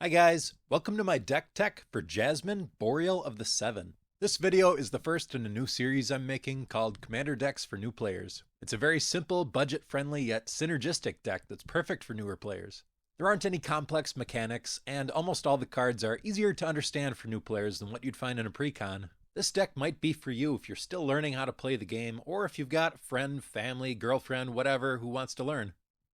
Hi guys, welcome to my deck tech for Jasmine, Boreal of the Seven. This video is the first in a new series I'm making called Commander Decks for New Players. It's a very simple, budget-friendly yet synergistic deck that's perfect for newer players. There aren't any complex mechanics, and almost all the cards are easier to understand for new players than what you'd find in a pre-con. This deck might be for you if you're still learning how to play the game, or if you've got a friend, family, girlfriend, whatever who wants to learn.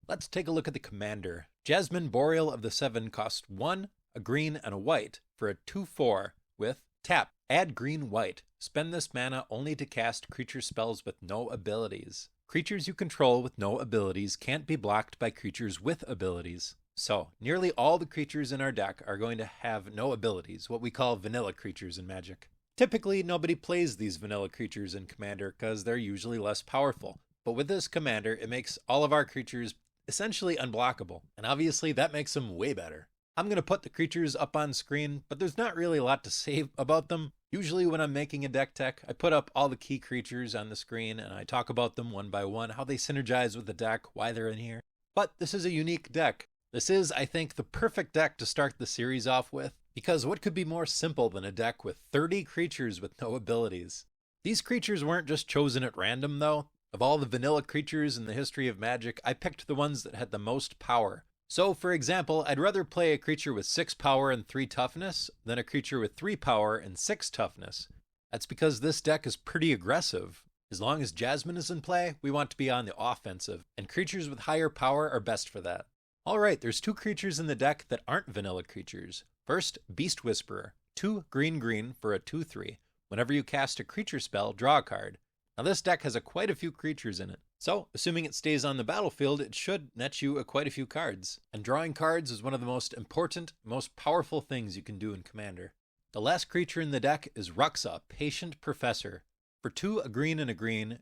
Let's take a look at the commander. Jasmine, Boreal of the Seven costs 1, a green, and a white for a 2/4 with tap. Add green white. Spend this mana only to cast creature spells with no abilities. Creatures you control with no abilities can't be blocked by creatures with abilities. So, nearly all the creatures in our deck are going to have no abilities, what we call vanilla creatures in Magic. Typically, nobody plays these vanilla creatures in Commander because they're usually less powerful. But with this commander, it makes all of our creatures essentially unblockable, and obviously that makes them way better. I'm going to put the creatures up on screen, but there's not really a lot to say about them. Usually when I'm making a deck tech, I put up all the key creatures on the screen and I talk about them one by one, how they synergize with the deck, why they're in here. But this is a unique deck. This is, I think, the perfect deck to start the series off with, because what could be more simple than a deck with 30 creatures with no abilities? These creatures weren't just chosen at random though. Of all the vanilla creatures in the history of Magic, I picked the ones that had the most power. So, for example, I'd rather play a creature with 6 power and 3 toughness than a creature with 3 power and 6 toughness. That's because this deck is pretty aggressive. As long as Jasmine is in play, we want to be on the offensive, and creatures with higher power are best for that. Alright, there's 2 creatures in the deck that aren't vanilla creatures. First, Beast Whisperer. 2 green for a 2/3. Whenever you cast a creature spell, draw a card. Now this deck has quite a few creatures in it, so assuming it stays on the battlefield, it should net you quite a few cards. And drawing cards is one of the most important, most powerful things you can do in Commander. The last creature in the deck is Ruxa, Patient Professor. For 2, a green,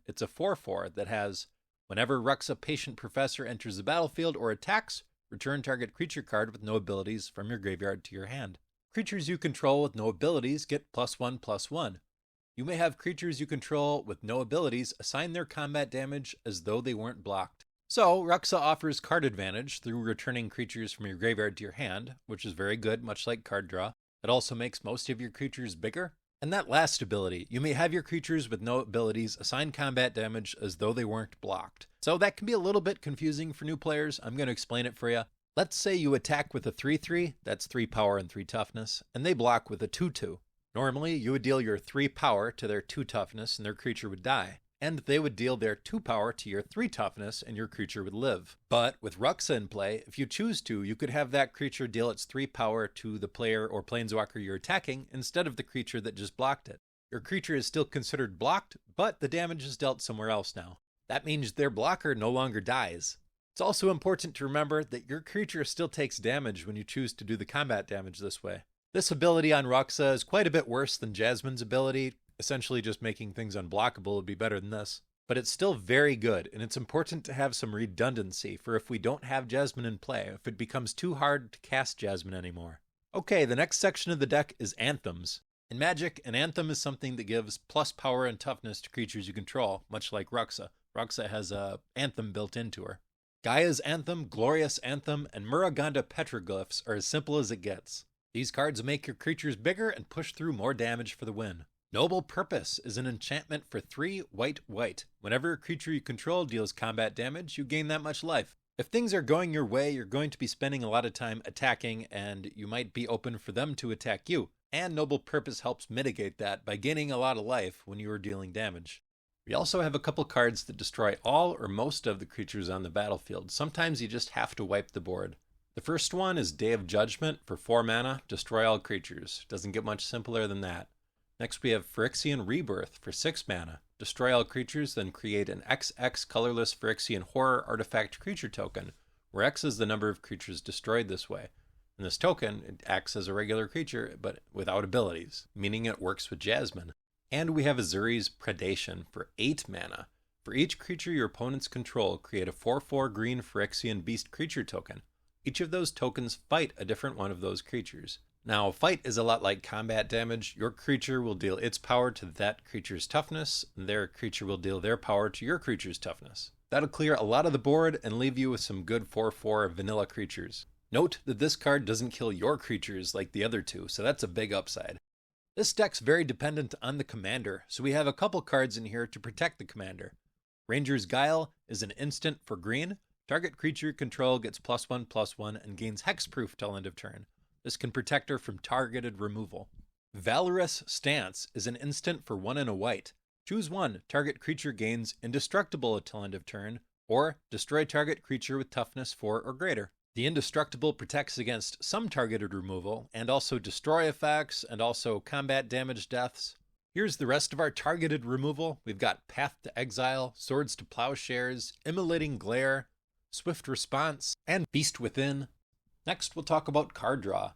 it's a 4/4 that has, whenever Ruxa Patient Professor enters the battlefield or attacks, return target creature card with no abilities from your graveyard to your hand. Creatures you control with no abilities get +1/+1. You may have creatures you control with no abilities assign their combat damage as though they weren't blocked. So, Ruxa offers card advantage through returning creatures from your graveyard to your hand, which is very good, much like card draw. It also makes most of your creatures bigger. And that last ability, you may have your creatures with no abilities assign combat damage as though they weren't blocked. So that can be a little bit confusing for new players. I'm going to explain it for you. Let's say you attack with a 3/3, that's 3 power and 3 toughness, and they block with a 2/2. Normally, you would deal your 3 power to their 2 toughness and their creature would die. And they would deal their 2 power to your 3 toughness and your creature would live. But with Ruxa in play, if you choose to, you could have that creature deal its 3 power to the player or planeswalker you're attacking instead of the creature that just blocked it. Your creature is still considered blocked, but the damage is dealt somewhere else now. That means their blocker no longer dies. It's also important to remember that your creature still takes damage when you choose to do the combat damage this way. This ability on Ruxa is quite a bit worse than Jasmine's ability. Essentially just making things unblockable would be better than this. But it's still very good, and it's important to have some redundancy for if we don't have Jasmine in play, if it becomes too hard to cast Jasmine anymore. Okay, the next section of the deck is Anthems. In Magic, an Anthem is something that gives plus power and toughness to creatures you control, much like Ruxa. Ruxa has a Anthem built into her. Gaia's Anthem, Glorious Anthem, and Muraganda Petroglyphs are as simple as it gets. These cards make your creatures bigger and push through more damage for the win. Noble Purpose is an enchantment for 3 white. Whenever a creature you control deals combat damage, you gain that much life. If things are going your way, you're going to be spending a lot of time attacking, and you might be open for them to attack you. And Noble Purpose helps mitigate that by gaining a lot of life when you are dealing damage. We also have a couple cards that destroy all or most of the creatures on the battlefield. Sometimes you just have to wipe the board. The first one is Day of Judgment for 4 mana, destroy all creatures. Doesn't get much simpler than that. Next we have Phyrexian Rebirth for 6 mana, destroy all creatures, then create an XX colorless Phyrexian Horror artifact creature token, where X is the number of creatures destroyed this way. In this token, it acts as a regular creature, but without abilities, meaning it works with Jasmine. And we have Azuri's Predation for 8 mana. For each creature your opponents control, create a 4/4 green Phyrexian Beast creature token. Each of those tokens fight a different one of those creatures. Now, fight is a lot like combat damage. Your creature will deal its power to that creature's toughness, and their creature will deal their power to your creature's toughness. That'll clear a lot of the board and leave you with some good 4/4 vanilla creatures. Note that this card doesn't kill your creatures like the other two, so that's a big upside. This deck's very dependent on the commander, so we have a couple cards in here to protect the commander. Ranger's Guile is an instant for green. Target creature you control gets +1/+1 and gains hexproof till end of turn. This can protect her from targeted removal. Valorous Stance is an instant for 1 and a white. Choose one, target creature gains indestructible till end of turn, or destroy target creature with toughness 4 or greater. The indestructible protects against some targeted removal, and also destroy effects, and also combat damage deaths. Here's the rest of our targeted removal. We've got Path to Exile, Swords to Plowshares, Immolating Glare, Swift Response, and Beast Within. Next we'll talk about card draw.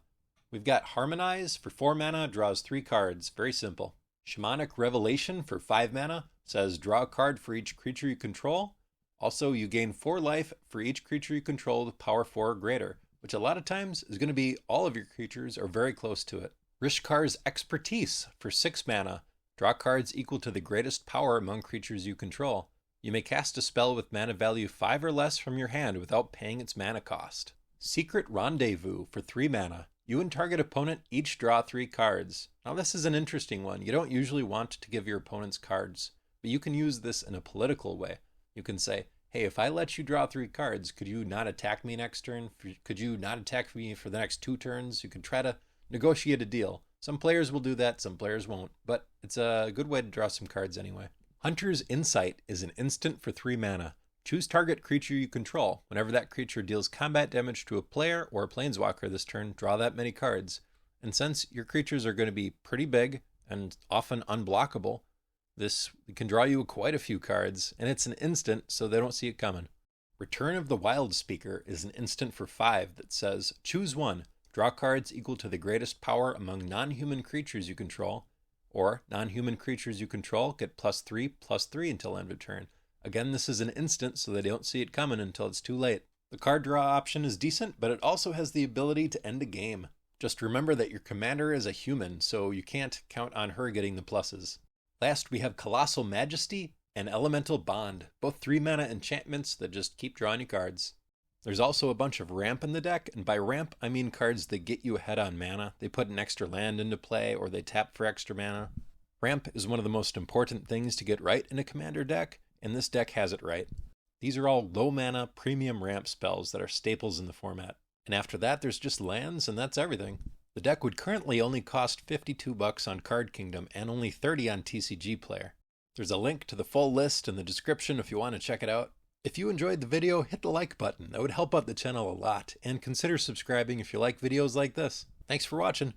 We've got Harmonize for 4 mana, draws 3 cards, very simple. Shamanic Revelation for 5 mana, says draw a card for each creature you control. Also, you gain 4 life for each creature you control with power 4 or greater, which a lot of times is going to be all of your creatures or very close to it. Rishkar's Expertise for 6 mana, draw cards equal to the greatest power among creatures you control. You may cast a spell with mana value 5 or less from your hand without paying its mana cost. Secret Rendezvous for 3 mana. You and target opponent each draw 3 cards. Now this is an interesting one. You don't usually want to give your opponents cards, but you can use this in a political way. You can say, hey, if I let you draw 3 cards, could you not attack me next turn? Could you not attack me for the next 2 turns? You can try to negotiate a deal. Some players will do that, some players won't, but it's a good way to draw some cards anyway. Hunter's Insight is an instant for 3 mana. Choose target creature you control. Whenever that creature deals combat damage to a player or a planeswalker this turn, draw that many cards. And since your creatures are going to be pretty big and often unblockable, this can draw you quite a few cards, and it's an instant, so they don't see it coming. Return of the Wild Speaker is an instant for 5 that says, choose one, draw cards equal to the greatest power among non-human creatures you control, or non-human creatures you control get +3/+3 until end of turn. Again, this is an instant, so they don't see it coming until it's too late. The card draw option is decent, but it also has the ability to end a game. Just remember that your commander is a human, so you can't count on her getting the pluses. Last, we have Colossal Majesty and Elemental Bond, both 3 mana enchantments that just keep drawing you cards. There's also a bunch of ramp in the deck, and by ramp, I mean cards that get you ahead on mana. They put an extra land into play, or they tap for extra mana. Ramp is one of the most important things to get right in a commander deck, and this deck has it right. These are all low mana premium ramp spells that are staples in the format. And after that, there's just lands, and that's everything. The deck would currently only cost $52 on Card Kingdom and only $30 on TCG Player. There's a link to the full list in the description if you want to check it out. If you enjoyed the video, hit the like button. That would help out the channel a lot, and consider subscribing if you like videos like this. Thanks for watching.